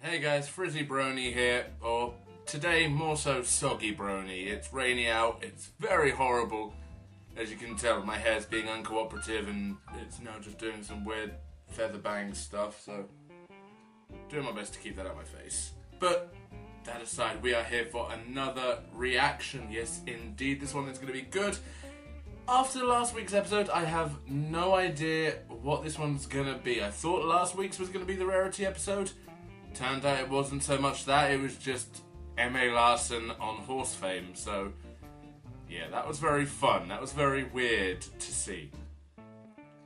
Hey guys, Frizzy Brony here, or today more so Soggy Brony. It's rainy out, it's very horrible. As you can tell, my hair's being uncooperative and it's now just doing some weird feather bang stuff, so doing my best to keep that out of my face. But that aside, we are here for another reaction. Yes, indeed, this one is going to be good. After last week's episode, I have no idea what this one's going to be. I thought last week's was going to be the rarity episode. Turned out it wasn't so much that, it was just M.A. Larson on horse fame, so yeah, that was very fun. That was very weird to see.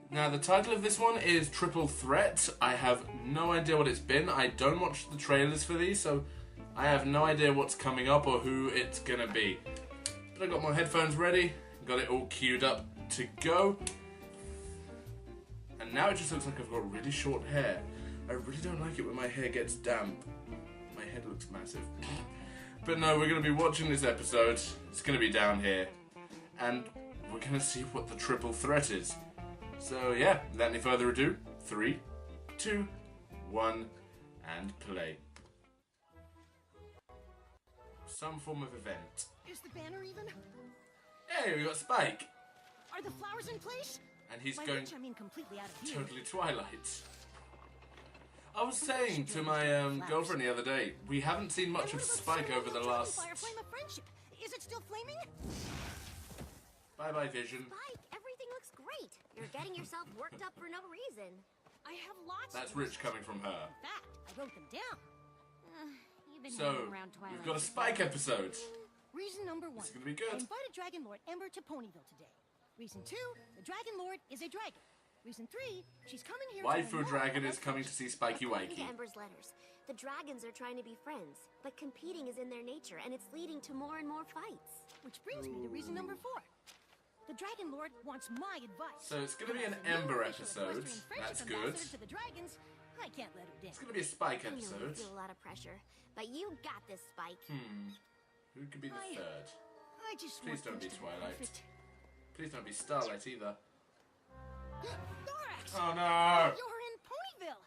Now, the title of this one is Triple Threat. I have no idea what it's been. I don't watch the trailers for these, so I have no idea what's coming up or who it's gonna be. But I got my headphones ready, got it all queued up to go. And now it just looks like I've got really short hair. I really don't like it when my hair gets damp. My head looks massive. But no, we're going to be watching this episode. It's going to be down here. And we're going to see what the triple threat is. So yeah, without any further ado, 3, 2, 1, and play. Some form of event. Is the banner even? Hey, we got Spike. Are the flowers in place? And he's By going which I mean completely out of view. totally Twilight. I was saying to my girlfriend the other day, we haven't seen much of Spike over the last... Flame of friendship. Is it still flaming? Bye-bye, Vision. Spike, everything looks great. You're getting yourself worked up for no reason. I have lots That's of rich coming from her. In fact, I wrote them down. You've been So, hanging around Twilight. we've got a Spike episode. Reason number 1. It's gonna be good. I invited Dragon Lord Ember to Ponyville today. Reason 2, the Dragon Lord is a dragon. Reason 3, she's coming here Waifu to Dragon is coming to see Spikey According Wakey. to Ember's letters, the dragons are trying to be friends, but competing is in their nature, and it's leading to more and more fights. Which brings me to reason number 4. The Dragon Lord wants my advice. So it's gonna be an As a Ember new official episode. Equestrian Friendship That's good. ambassador to the dragons, I can't let her down. It's gonna be a Spike I know you episode. feel a lot of pressure, but you got this, Spike. Who could be the third? I just Please don't want be things to Twilight. perfect. Please don't be Starlight either. Thorax! Oh no! You're in Ponyville!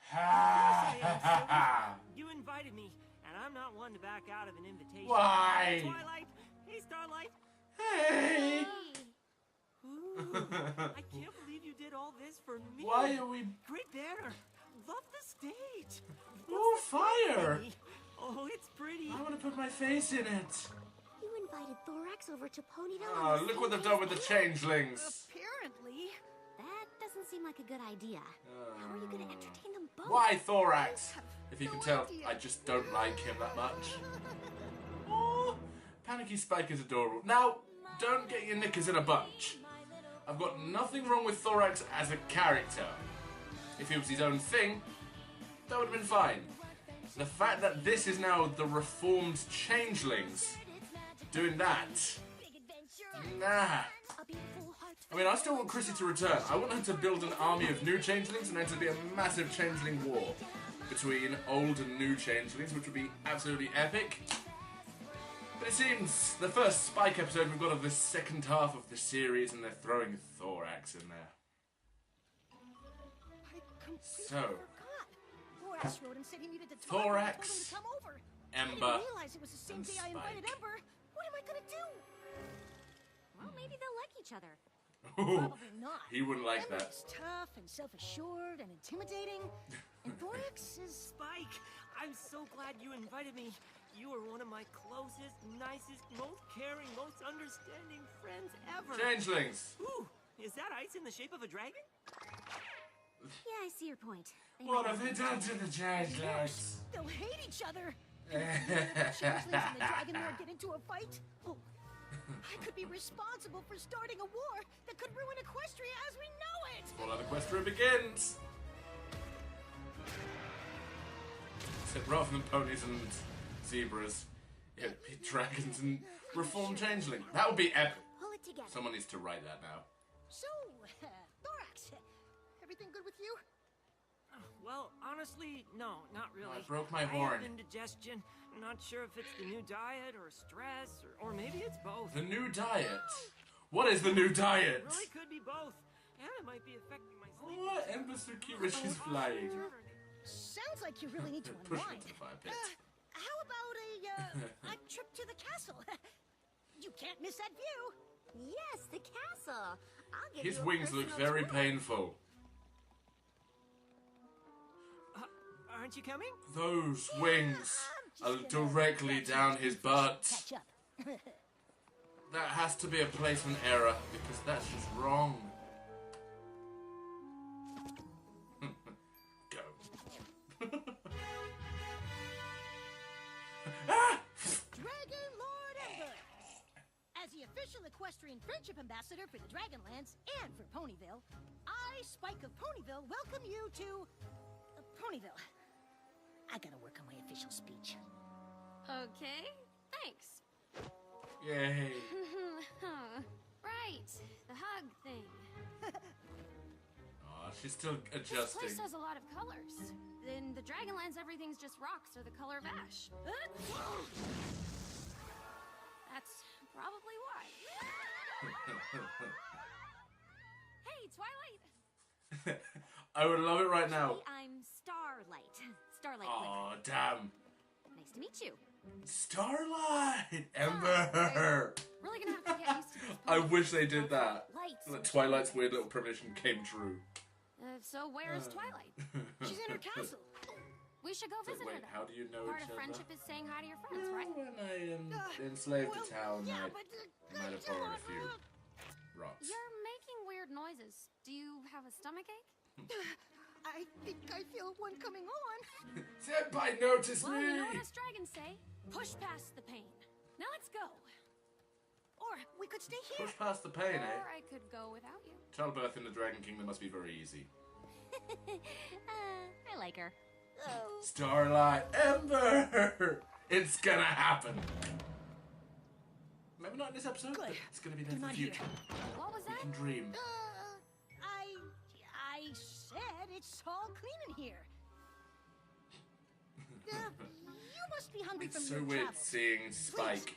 You invited me, and I'm not one to back out of an invitation. Why? Hey, Twilight! Hey, Starlight! Hey! Ooh, I can't believe you did all this for me. Why are we... Great banner! Love the stage! Oh, fire! Oh, it's pretty. I want to put my face in it. You invited Thorax over to Ponyville. Oh, look what they've done with the changelings. Apparently. That doesn't seem like a good idea. How are you going to entertain them both? Why Thorax? If you can No tell, idea. I just don't like him that much. Oh, Panicky Spike is adorable. Now, don't get your knickers in a bunch. I've got nothing wrong with Thorax as a character. If he was his own thing, that would have been fine. The fact that this is now the reformed changelings doing that, nah. I mean, I still want Chrissy to return. I want her to build an army of new changelings and then to be a massive changeling war between old and new changelings, which would be absolutely epic. But it seems the first Spike episode we've got of the second half of the series, and they're throwing Thorax in there. I completely So, forgot. Thorax wrote and said he needed to talk Thorax, and told him to come over. I Ember, didn't realize it was the same and day I invited Spike. Ember. What am I gonna do? Well, maybe they'll like each other. Probably not. He wouldn't like Ember that. is tough and self-assured and intimidating, and Thorax is... Spike, I'm so glad you invited me. You are one of my closest, nicest, most caring, most understanding friends ever. Changelings! Ooh, is that ice in the shape of a dragon? Yeah, I see your point. They What might have not they done to the changelings? They'll hate each other. Changelings and the Dragon Lord get into a fight? Oh, I could be responsible for starting a war that could ruin Equestria as we know it! Well, the Equestria begins! Except rather than ponies and zebras, it'd be dragons and reformed changeling. That would be epic. pull it together. Someone needs to write that now. So, Thorax, everything good with you? Well, honestly, no, not really. I broke my I horn. have indigestion. I'm not sure if it's the new diet or stress, or maybe it's both. The new diet? What is the new diet? It really could be both. And it might be affecting my sleep. Oh, Ember's so cute when she's flying. sounds like you really need to Push him unwind. into the fire pit. How about a trip to the castle? You can't miss that view. Yes, the castle. I'll give His you a wings look personal very tour. painful. Aren't you coming? Those Yeah, wings I'm are just gonna directly let you down his butt. catch up. That has to be a placement error, because that's just wrong. Go. Ah! Dragon Lord Ember! As the official equestrian friendship ambassador for the Dragonlands and for Ponyville, I, Spike of Ponyville, welcome you to Ponyville. I gotta work on my official speech. Okay, thanks. Yay. Right, the hug thing. Oh, she's still This adjusting. place has a lot of colors. In the Dragonlands, everything's just rocks or the color of ash. That's probably why. Hey, Twilight! I would love it right now. I'm Starlight. Starlight Oh, damn. Quick. Nice to meet you. Starlight! Ember! Really gonna have to get used to this. I wish they did that. Lights. That Twilight's weird little premonition came true. So where's Twilight? She's in her castle. We should go visit Wait, her then. how do you know Part each of other? friendship is saying hi to your friends, right? When I enslaved Well, the town, yeah, I but, might have borrowed a few rocks. You're making weird noises. Do you have a stomach ache? I think I feel one coming on. Senpai, notice Well, you know what me! us dragons say. Push past the pain. Now let's go. Or we could stay here. Push past the pain, eh? Or I could go without you. Childbirth in the Dragon Kingdom must be very easy. I like her. Oh. Starlight, Ember! It's gonna happen. Maybe not in this episode, but Good. it's gonna be there You're for the not here. future. What was We that? can dream. I said it's all clean in here. You must be hungry from It's so your weird travels. seeing Please, Spike.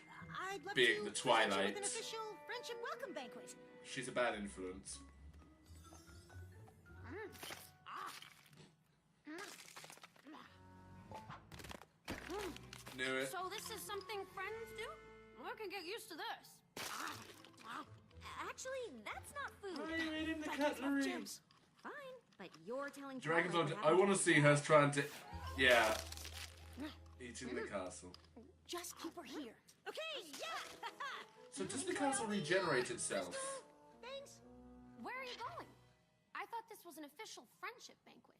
I'd love being to the present you with Twilight. an official friendship welcome banquet. She's a bad influence. Knew it. So this is something friends do? I can get used to this. Actually, that's not food. Why are you eating the Like it's cutlery? Fine, but you're telling Dragon's Twilight Lord, what I want to happened. see her trying to... Yeah. Eating the castle. Just keep her here. Okay, yeah. So does the castle regenerate itself? Thanks. Where are you going? I thought this was an official friendship banquet.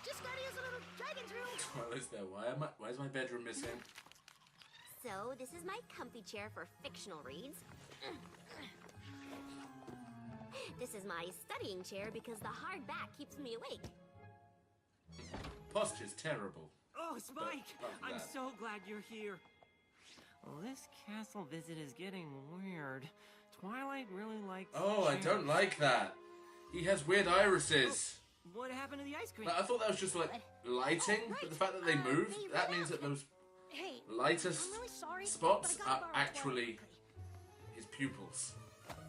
Just gotta use a little dragon's room. Twilight's there. Why is my bedroom missing? So, this is my comfy chair for fictional reads. This is my studying chair because the hard back keeps me awake. Posture's terrible. Oh, Spike! But I'm that. so glad you're here. Well, this castle visit is getting weird. Twilight really likes... Oh, I don't like that. He has weird irises. What happened to the ice cream? Like, I thought that was just like lighting, but the fact that they move, that means that those Hey, lighter I'm really sorry, spots but I gotta are borrow actually quickly. his pupils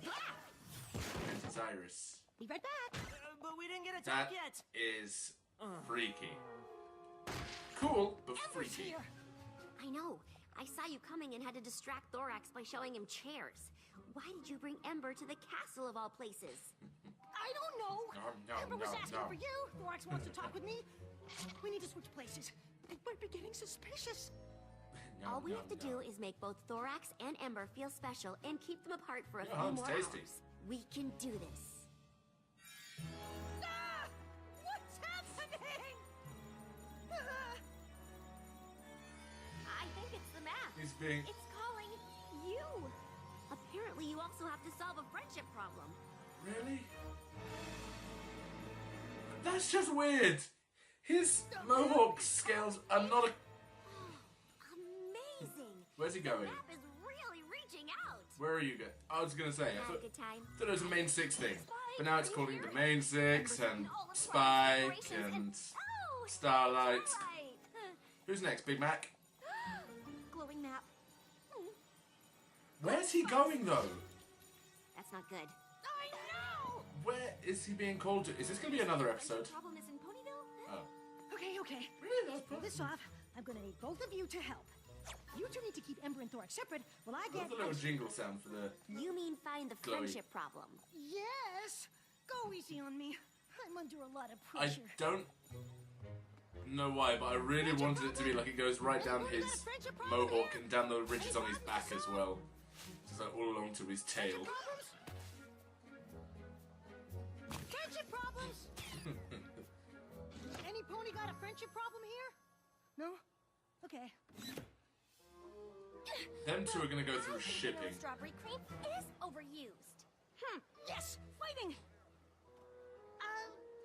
and his iris. Be right back. But we didn't get a That talk yet. is freaky. Cool, but Ember's freaky. here. I know. I saw you coming and had to distract Thorax by showing him chairs. Why did you bring Ember to the castle of all places? I don't know. Ember was asking for you. Thorax wants to talk with me. We need to switch places. They might be getting suspicious. All we have to do is make both Thorax and Ember feel special and keep them apart for a Yeah, few sounds more tasty. hours. We can do this. Ah! What's happening? Ah! I think it's the map. He's being... It's calling you. Apparently, you also have to solve a friendship problem. Really? That's just weird. His mohawk scales are not a... Amazing. Where's he The going? map is really reaching out. Where are you going? I was going to say, I Have a thought good time. it was a main six thing. But now it's Spike, calling are you the hearing? main six Ember's and in all of Spike Twilight's and operations Oh, Starlight. Twilight. Who's next, Big Mac? Glowing map. Where's he going though? That's not good. I know. Where is he being called to? Is this going to be another episode? Problem is in Ponyville? Oh. Okay. Really? That's To pull this off, I'm gonna need both of you to help. You two need to keep Ember and Thorax separate while I get... What's the little jingle sound for the... You mean find the Chloe. friendship problem? Yes! Go easy on me. I'm under a lot of I pressure. don't know why, but I really wanted it to be like it goes right down his mohawk and down the ridges on his back as well. Just like all along to his tail. Friendship problems? Any pony got a friendship problem here? No? Okay. Them two are gonna go through shipping. Strawberry cream is overused. Yes! Fighting!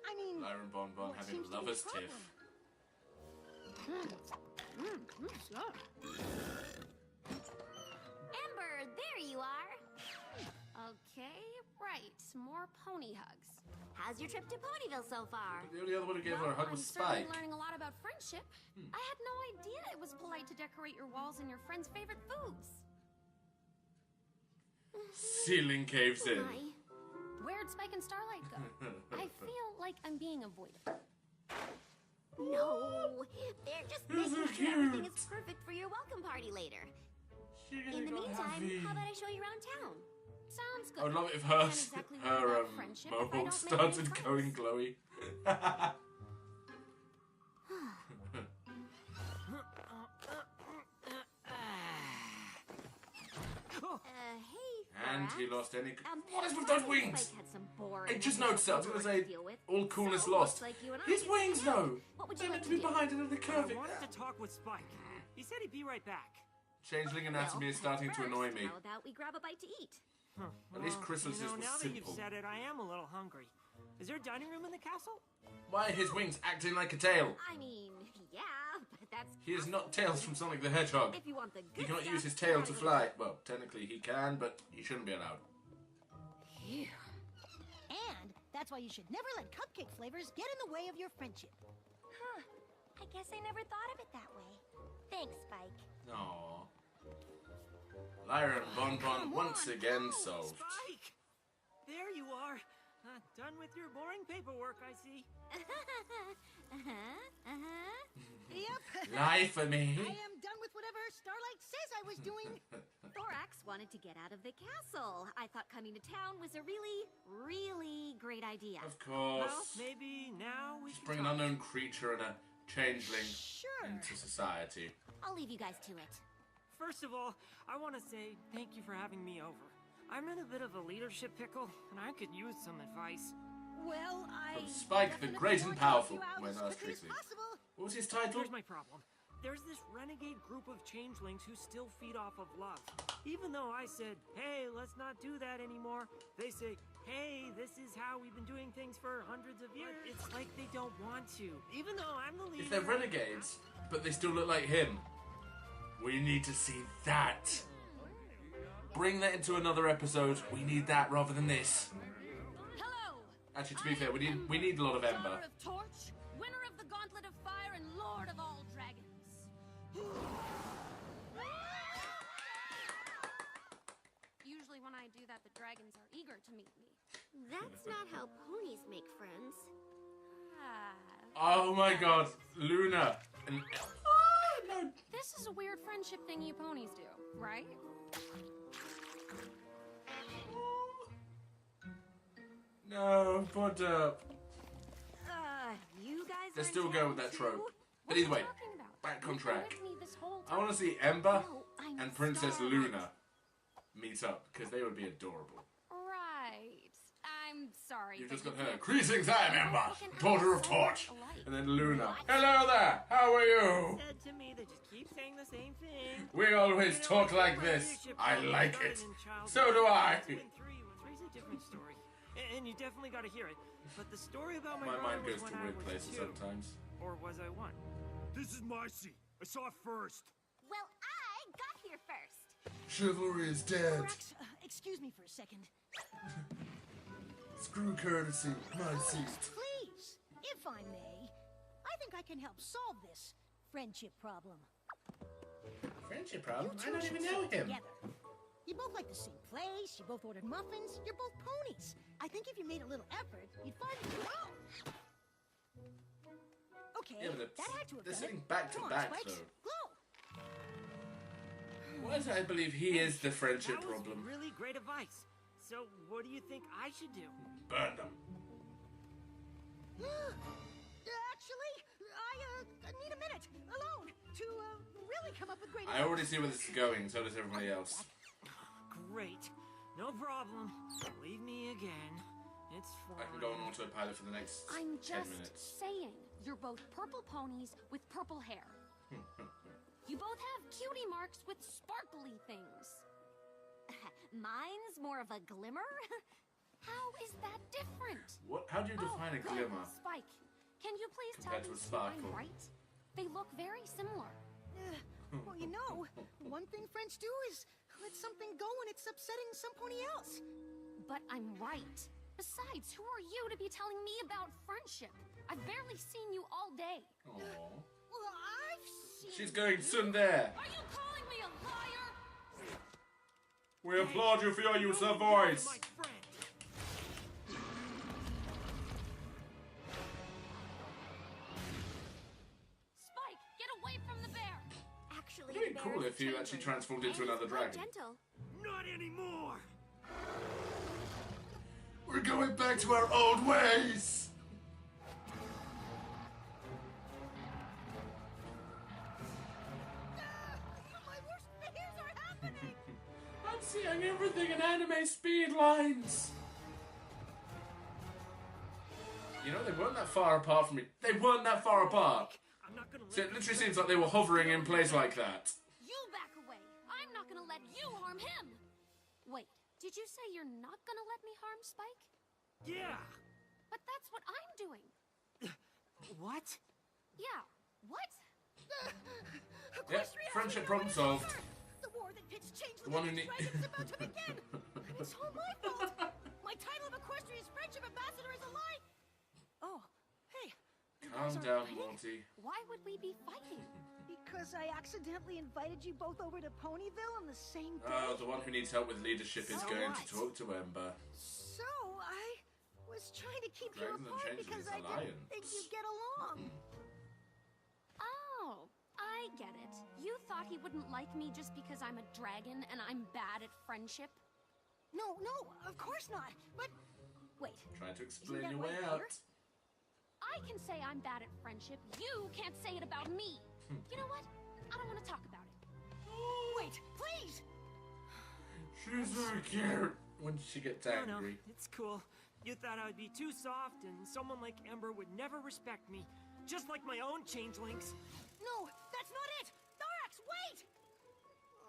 I mean... Lyra and Bon Bon what having seems to be lovers the tiff. Ember, there you are. Okay, right. More pony hugs. How's your trip to Ponyville so far? The only other one who gave her a hug I'm was certainly Spike. learning a lot about friendship. I had no idea it was polite to decorate your walls and your friends' favorite foods. Ceiling caves in. My. Where'd Spike and Starlight go? I feel like I'm being avoided. No, they're just You're making so sure everything cute. is perfect for your welcome party later. She's In the gonna go meantime, happy. how about I show you around town? Sounds good. I would love it if I her, can't exactly learn her about friendship if I don't mohawk make started any going friends. glowy. Hey, And he Thorax. lost any... Um, What is with those wings? Spike had some boring I just noticed that. I was going to say, deal with. all coolness So, lost. looks like you and I His need to wings, hang out. though. What would They're you like meant to be do? behind another I curving. wanted to talk with Spike. He said he'd be right back. Changeling anatomy is Well, starting to first, annoy me. How about we grab a bite to eat? At least Chrysalis you know, was now that you've simple. said it, I am a little hungry. Is there a dining room in the castle? Why are his wings acting like a tail? I mean, yeah, but that's... He is not Tails from Sonic the Hedgehog. If you want the good He cannot stuff, use his tail to gotta fly. Well, technically he can, but he shouldn't be allowed. Phew. And that's why you should never let cupcake flavors get in the way of your friendship. Huh. I guess I never thought of it that way. Thanks, Spike. Aww. Lyra and Bon Bon Come once on, again go, solved. Spike! There you are. Done with your boring paperwork, I see. Yep. Lie for me. I am done with whatever Starlight says I was doing. Thorax wanted to get out of the castle. I thought coming to town was a really, really great idea. Of course. Well, maybe now we Just can bring an talk. unknown creature and a changeling Sure. into society. I'll leave you guys to it. First of all, I want to say thank you for having me over. I'm in a bit of a leadership pickle, and I could use some advice. Well, I... From Spike the definitely Great and want to help Powerful. you out Wait, as no, that's quickly as Trixie. possible. What was his title? Here's my problem. There's this renegade group of changelings who still feed off of love. Even though I said, hey, let's not do that anymore, they say, hey, this is how we've been doing things for hundreds of years. But it's like they don't want to. Even though I'm the leader... If they're renegades, but they still look like him, we need to see that. Bring that into another episode. We need that rather than this. Hello! Actually, to be fair, we need a lot of Ember. Daughter of Torch, winner of the Gauntlet of Fire, and Lord of all Dragons. Usually when I do that, the dragons are eager to meet me. That's not how ponies make friends. Oh my god, Luna. And... Oh, no. This is a weird friendship thing you ponies do, right? No, but You guys let's are still in go town with that too? trope. But What are either you way, talking about? back on You've been track. with me this whole I time. want to see Ember No, I'm and Princess Starlight. Luna meet up, because they would be adorable. Right. I'm sorry. You've but just you got her. can't- Greetings, I am You're Ember, looking daughter of so Torch. much alike. And then Luna. What? Hello there, how are you? Said to me, they just keep saying the same thing. We always You know, talk I like think my this. leadership I problem like started it. in childhood. So do I. It's been three's a different story. And you definitely got to hear it. But the story about my My brother mind was goes when to I weird was places 2. sometimes. Or was I 1? This is my seat. I saw it first. Well, I got here first. Chivalry is dead. Thorax, excuse me for a second. Screw courtesy, my seat. Please, if I may, I think I can help solve this friendship problem. Friendship You problem? two I don't should even sit know him. together. You both like the same place, you both ordered muffins, you're both ponies. I think if you made a little effort, you'd find... Oh! Okay, Yeah, but that had to have they're done sitting it. back to Come on, back, Spikes. though. Glow. Why is it I believe he is the friendship That was problem? really great advice. So, what do you think I should do? Burn them. Actually, I need a minute alone to really come up with great I already see where this is going, so does everybody else. Great. No problem. Leave me again. It's fine. I can go on autopilot for the next I'm 10 just minutes. saying, you're both purple ponies with purple hair. You both have cutie marks with sparkly things. Mine's more of a glimmer. How is that different? What? How do you define a good. glimmer? Spike, can you please Compared tell to me a if sparkle. I'm right? They look very similar. Well, you know, one thing French do is let something go when it's upsetting some pony else. But I'm right. Besides, who are you to be telling me about friendship? I've barely seen you all day. Aww. Well, I've seen... She's going tsundere. Are you calling me a liar? We applaud you for your use of You're my voice. friend. Spike, get away from the bear! Actually, It'd be the cool bear if is you changeling, actually transformed into and another he's quite dragon. gentle. Not anymore! We're going back to our old ways. My worst fears are happening! I'm seeing everything in anime speed lines. You know, they weren't that far apart from me. They weren't that far apart. I'm not gonna So let it literally seems like they were hovering in place like that. You back away! I'm not gonna let you harm him! Wait, did you say you're not gonna let me harm Spike? Yeah. But that's what I'm doing. What? Yeah, what? Yeah, friendship problem solved. The war that pits The one who changelings need- and dragons is about to begin! And it's all my fault! My title of Equestria's Friendship Ambassador is a lie! Oh, hey. you Calm guys aren't down, fighting? Monty. Why would we be fighting? Because I accidentally invited you both over to Ponyville on the same day. Oh, the one who needs help with leadership is So going what? to talk to Ember. So, I was trying to keep you Dragons and apart changelings because I didn't alliance. think you'd get along. Oh, I get it. You thought he wouldn't like me just because I'm a dragon and I'm bad at friendship? No, of course not. But, wait. Trying to Isn't explain that your why way you're out. here? I can say I'm bad at friendship. You can't say it about me. You know what? I don't want to talk about it. Wait, please! She's so cute when she gets No, angry. it's cool. You thought I would be too soft and someone like Ember would never respect me. Just like my own changelings. No, that's not it! Thorax, wait!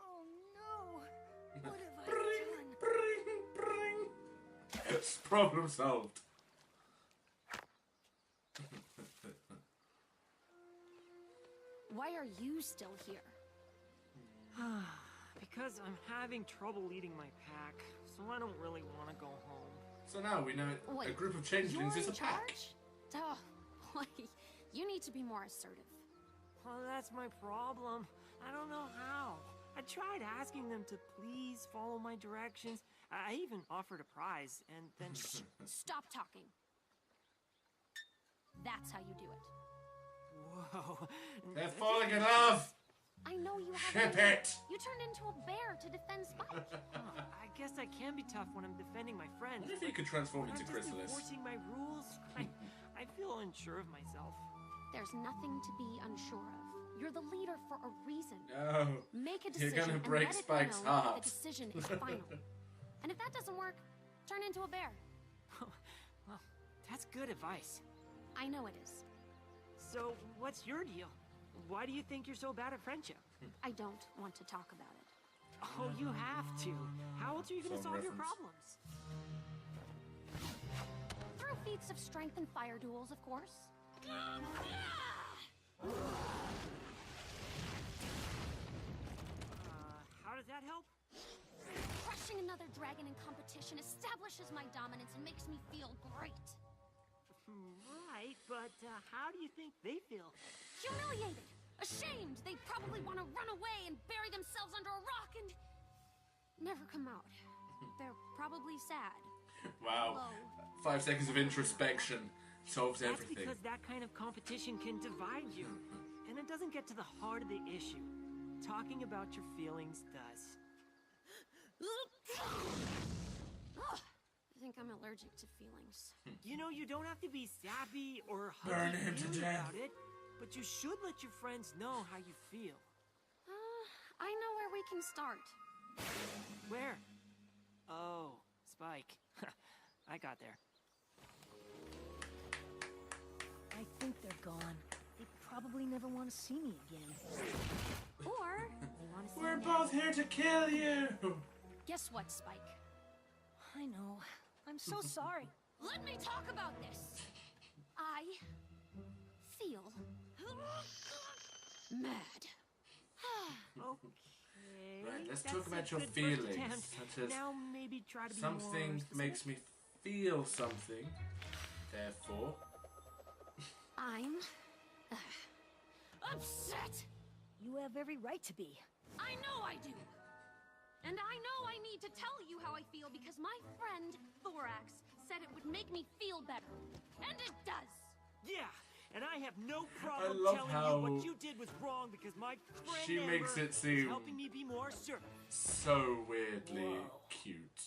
Oh no. What have I done? Bring. Problem solved. Why are you still here? Because I'm having trouble eating my pack, so I don't really want to go home. So now we know a Wait, group of changelings You're is a in pack. charge? Oh, boy, you need to be more assertive. Well, that's my problem. I don't know how. I tried asking them to please follow my directions. I even offered a prize, and then... Stop talking. That's how you do it. Whoa. They're falling in love. I know you have Ship an idea. it. You turned into a bear to defend Spike. I guess I can be tough when I'm defending my I friends. wonder if you could transform but into I'm just Chrysalis. enforcing my rules. I feel unsure of myself. There's nothing to be unsure of. You're the leader for a reason. No. Make a You're decision gonna and break let it Spike's be known heart. that the decision is final. And if that doesn't work, turn into a bear. Well, that's good advice. I know it is. So, what's your deal? Why do you think you're so bad at friendship? I don't want to talk about it. Oh, you have to. How else are you going to Song solve your reference. problems? Through feats of strength and fire duels, of course. How does that help? Crushing another dragon in competition establishes my dominance and makes me feel great. Right, but how do you think they feel? Humiliated, ashamed, they probably want to run away and bury themselves under a rock and never come out. They're probably sad. Wow. Whoa. 5 seconds of introspection. solves That's everything. because that kind of competition can divide you. And it doesn't get to the heart of the issue. Talking about your feelings does. Ugh, I think I'm allergic to feelings. You know, you don't have to be sappy or Burn him to huggy death. about it, but you should let your friends know how you feel. I know where we can start. Where? Oh, Spike. I got there. I think they're gone. They probably never want to see me again. Or we want to see We're me. both here to kill you. Guess what, Spike? I know. I'm so sorry. Let me talk about this. I feel mad. Okay. Right, let's that's talk a about your good first feelings. attempt. Such as Now maybe try to be something more specific. makes me feel something. Therefore, I'm upset. You have every right to be. I know I do. And I know I need to tell you how I feel because my friend Thorax said it would make me feel better. And it does. Yeah, and I have no problem love telling how you what you did was wrong because my friend she makes Amber it seem is helping me be more assertive. so weirdly Whoa. cute.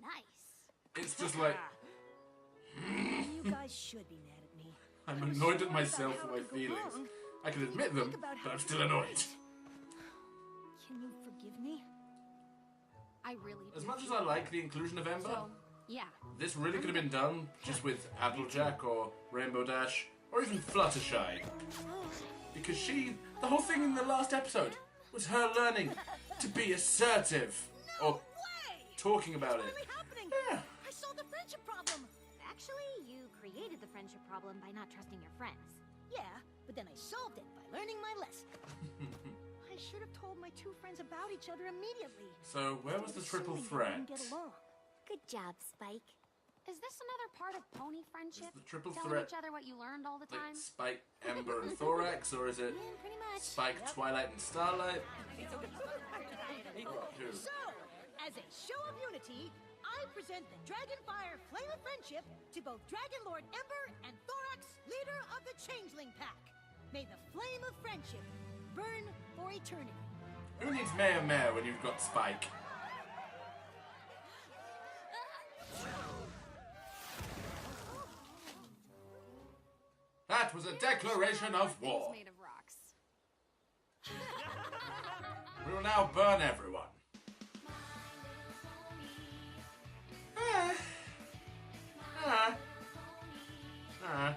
Nice. It's just like, You guys should be mad at me. I'm I'm annoyed sorry at myself about for how my it could go feelings. wrong. I can admit them, Think about but how I'm still it annoyed. went. Can you forgive me? I really do. As much as I like the inclusion of Ember, So, yeah. this really could have been done just with Applejack or Rainbow Dash or even Fluttershy. Because the whole thing in the last episode was her learning to be assertive or Way! talking about it. Really happening? Yeah. I solved the friendship problem. Actually, you created the friendship problem by not trusting your friends. Yeah, but then I solved it by learning my lesson. I should have told my two friends about each other immediately. So where was the triple Assuming they threat? didn't get along. Good job, Spike. Is this another part of pony friendship? Is the triple Telling threat each other what you learned all the like time? Spike, Ember, and Thorax, or is it Yeah, pretty much. Spike, Twilight, and Starlight? Who? So, as a show of unity, I present the Dragonfire Flame of Friendship to both Dragon Lord Ember and Thorax, leader of the Changeling Pack. May the flame of friendship burn for eternity. Who needs Mayor when you've got Spike? That was a declaration of war. Made of rocks. We will now burn everyone. Ah. Ah. Ah.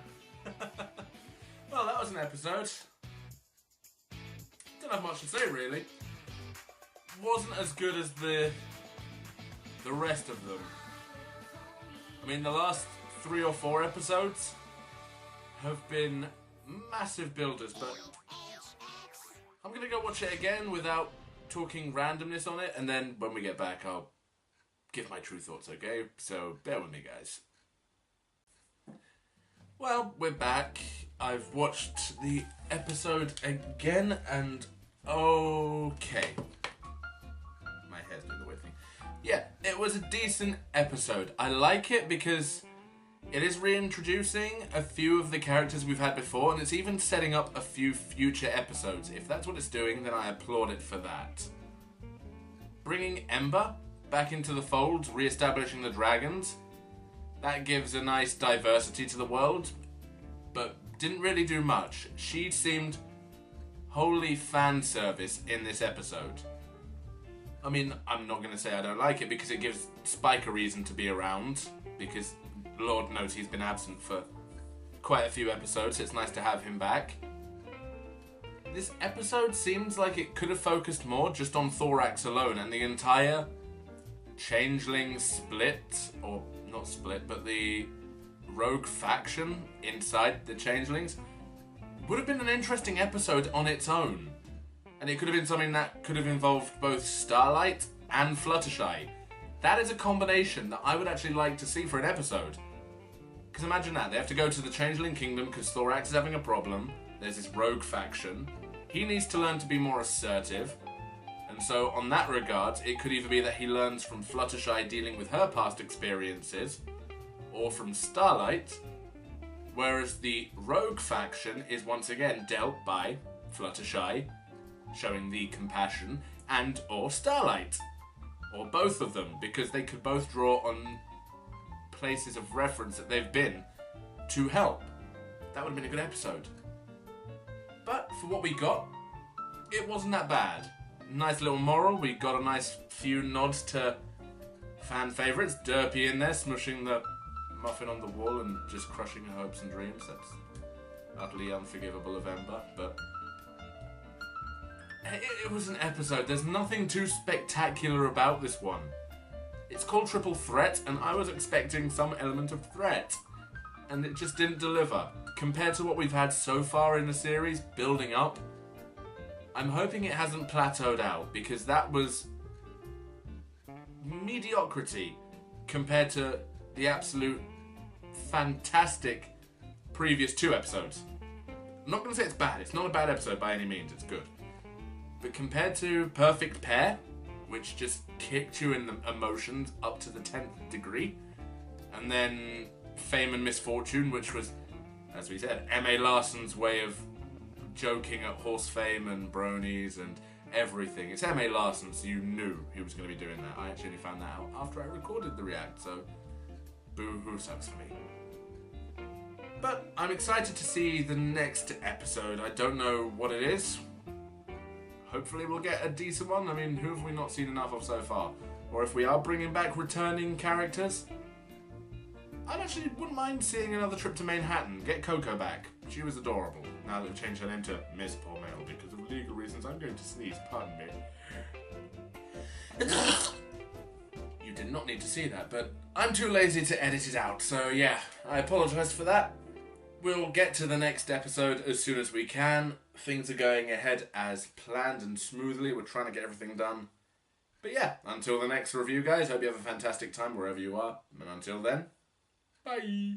Well, that was an episode. Didn't have much to say, really. Wasn't as good as the rest of them. I mean, the last 3 or 4 episodes have been massive builders, but I'm gonna go watch it again without talking randomness on it, and then when we get back, I'll give my true thoughts, okay? So bear with me, guys. Well, we're back. I've watched the episode again, and okay. My hair's doing the weird thing. Yeah, it was a decent episode. I like it because it is reintroducing a few of the characters we've had before, and it's even setting up a few future episodes. If that's what it's doing, then I applaud it for that. Bringing Ember back into the fold, re-establishing the dragons, that gives a nice diversity to the world, but didn't really do much. She seemed wholly fan service in this episode. I mean, I'm not going to say I don't like it because it gives Spike a reason to be around, because Lord knows he's been absent for quite a few episodes. It's nice to have him back. This episode seems like it could have focused more just on Thorax alone, and the entire Changeling split, or not split, but the rogue faction inside the Changelings would have been an interesting episode on its own. And it could have been something that could have involved both Starlight and Fluttershy. That is a combination that I would actually like to see for an episode. Because imagine that, they have to go to the Changeling Kingdom because Thorax is having a problem. There's this rogue faction. He needs to learn to be more assertive. And so, on that regard, it could either be that he learns from Fluttershy dealing with her past experiences, or from Starlight Whereas the rogue faction is once again dealt by Fluttershy, showing the compassion, and or Starlight. Or both of them, because they could both draw on places of reference that they've been to help. That would have been a good episode. But for what we got, it wasn't that bad. Nice little moral. We got a nice few nods to fan favourites. Derpy in there, smushing the muffin on the wall and just crushing her hopes and dreams. That's utterly unforgivable of Ember, but it was an episode. There's nothing too spectacular about this one. It's called Triple Threat, and I was expecting some element of threat, and it just didn't deliver. Compared to what we've had so far in the series, building up, I'm hoping it hasn't plateaued out, because that was mediocrity compared to the absolute fantastic previous 2 episodes. I'm not going to say it's bad. It's not a bad episode by any means. It's good. But compared to Perfect Pair, which just kicked you in the emotions up to the 10th degree, and then Fame and Misfortune, which was, as we said, M.A. Larson's way of joking at horse fame and bronies and everything. It's M.A. Larson, so you knew he was going to be doing that. I actually found that out after I recorded the react, so boo-hoo sucks for me. But I'm excited to see the next episode. I don't know what it is. Hopefully we'll get a decent one. I mean, who have we not seen enough of so far? Or if we are bringing back returning characters, I actually wouldn't mind seeing another trip to Manhattan. Get Coco back. She was adorable. Now that we've changed her name to Miss Pormail because of legal reasons, I'm going to sneeze. Pardon me. You did not need to see that, but I'm too lazy to edit it out. So yeah, I apologise for that. We'll get to the next episode as soon as we can. Things are going ahead as planned and smoothly. We're trying to get everything done. But yeah, until the next review, guys, hope you have a fantastic time wherever you are. And until then, bye!